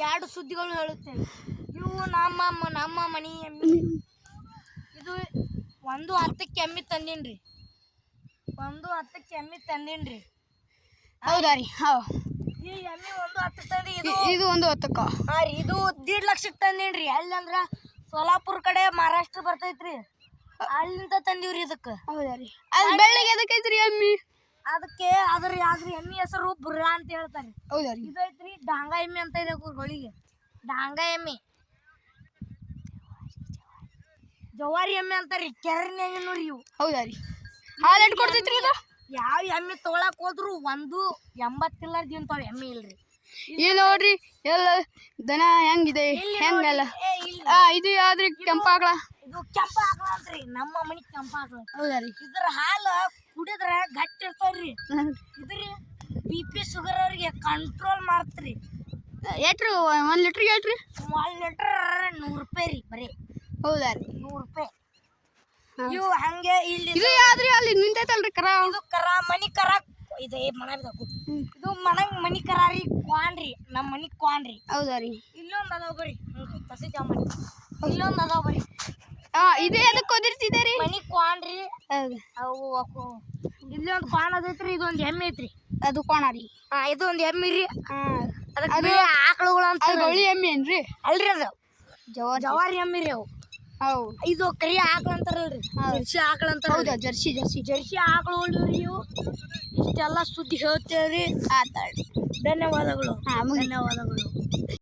2 ಸುದ್ದಿಗಳು ಹೇಳುತ್ತೇವೆ. ಇವು ನಮ್ಮ ಮನಿ ಎಮ್ಮಿ. ಇದು 1:10ಕ್ಕೆ ಎಮ್ಮಿ ತಂದೀನ್ರಿ. 1:10ಕ್ಕೆ ಎಮ್ಮಿ ತಂದೀನ್ರಿ. ಹೌದಾ ರೀ? ಈ ಎಮ್ಮಿ 1:10 ತಂದಿ. ಇದು 1:10ಕ್ಕ? ಹಾಂ ರೀ. ಇದು 1.5 ಲಕ್ಷಕ್ಕೆ ತಂದೀನ್ರಿ. ಅಲ್ಲಂದ್ರ ಸೋಲಾಪುರ ಕಡೆ ಮಹಾರಾಷ್ಟ್ರ ಬರ್ತೈತ್ರಿ, ಅಲ್ಲಿಂದ ತಂದೀವ್ರಿ ಇದಕ್ಕೆ. ಹೌದಾ ರೀ? ಅದು ಬೆಳ್ಳಿಗೆ ಎದಕ್ಕೈತ್ರಿ ಎಮ್ಮಿ? ಅದಕ್ಕೆ ಅದ್ರ ಎಮ್ಮಿ ಹೆಸರು ಬುರ್ರಾ ಅಂತ ಹೇಳ್ತಾರೆ. ಹೌದಾ ರೀ? ಇದೈತ್ರಿ ಡಾಂಗಾ ಎಮ್ಮಿ ಅಂತ ಇದೆ ಗೋಳಿಗೆ. ಡಾಂಗಾ ಎಮ್ಮಿ, ಜವಾರಿ ಎಮ್ಮೆ ಅಂತಾರ್ರಿ. ಕೆರನ್ಯಾಗ ನೋಡ್ರಿ ಇವು. ಹೌದಾ ರೀ? ಹಾಲು ಎಷ್ಟು ಕೊಡ್ತೈತ್ರಿ ಇದು? ಯಾವ ಎಮ್ಮೆ ತೊಗೊಳಕ್ ಹೋದ್ರು 1.80 ದಿನತಾವ ಎಮ್ಮೆ ಇಲ್ರಿ. ಇಲ್ಲಿ ನೋಡ್ರಿ ಎಲ್ಲ ದನ ಹೆಂಗಿದೆ, ಹೆಂಗಲ್ಲ. ಇದು ಯಾವ್ದ್ರಿ? ಕೆಂಪಾಗ್ಲ? ಇದು ಕೆಂಪ ಆಕಳ ಅಂತ್ರಿ. ನಮ್ಮ ಮನಿ ಕೆಂಪ ಆಕಳ. ಹೌದಾ ರೀ? ಇದ್ರ ಹಾಲು ಕುಡಿದ್ರ ಗಟ್ಟಿ ಇರ್ತಾವ್ರಿ. ಇದ್ರಿ BP ಶುಗರ್ ಅವ್ರಿಗೆ ಕಂಟ್ರೋಲ್ ಮಾಡ್ತ್ರಿ. ಎಷ್ಟ್ರಿ 1 ಲೀಟ್ರಿಗೆ? ಎಷ್ಟ್ರಿ? 1 ಲೀಟರ್ 100 ರೂಪಾಯಿ ರೀ ಬರೀ. ಹೌದಾ ರೀ? 100 ರೂಪಾಯಿ. ಇವು ಹಂಗೆ ಇಲ್ಲಿ ಇದು ಯಾವ್ದ್ರಿ? ಅಲ್ಲಿ ನಿಂತೈತಲ್ರಿ ಕರ? ಇದು ಕರ, ಮನಿ ಕರ. ಇದು ಇದು ಮನಿ ಕರ ರೀ. ಕ್ವಾನ್ರಿ, ನಮ್ಮ ಮನಿ ಕ್ವಾನ್ರಿ. ಹೌದಾ ರೀ? ಇಲ್ಲೊಂದು ಅದಾವ ಬರ್ರಿ. ತಸಿ ಜಾಮನಿ ಇಲ್ಲೊಂದು ಅದಾವ ಬರ್ರಿ. ಇದು ಎದಕ್ಕೆ ಒದಿರ್ತಿದೆ ರೀ? ಮನಿ ಕ್ವಾನ್ರಿ. ಹೌದು. ಇಲ್ಲೊಂದು ಕ್ವಾನ್ ಅದೈತ್ರಿ. ಇದೊಂದು ಎಮ್ಮೆ ಐತ್ರಿ. ಅದು ಕೋಣ ರೀ? ಇದೊಂದು ಎಮ್ಮಿ ರೀ. ಅದಕ್ಕೆ ಆಕಳುಗಳು ಅಂತ. ಗೌಳಿ ಎಮ್ಮಿ ಏನ್ರಿ? ಅಲ್ರಿ, ಅದು ಜವಾರಿ ಎಮ್ಮಿ ರೀ. ಅವು ಹೌದು. ಇದು ಕರಿ ಆಕಳ ಅಂತಾರಲ್ರಿ, ಜರ್ಸಿ ಆಕಳ ಅಂತಾರ. ಹೌದಾ? ಜರ್ಸಿ ಆಕಳುಗಳು ರೀ ಇವು. ಇಷ್ಟೆಲ್ಲ ಸುದ್ದಿ ಹೇಳ್ತೇವ್ರಿ. ಆತಾಡ್ರಿ. ಧನ್ಯವಾದಗಳು. ಧನ್ಯವಾದಗಳು.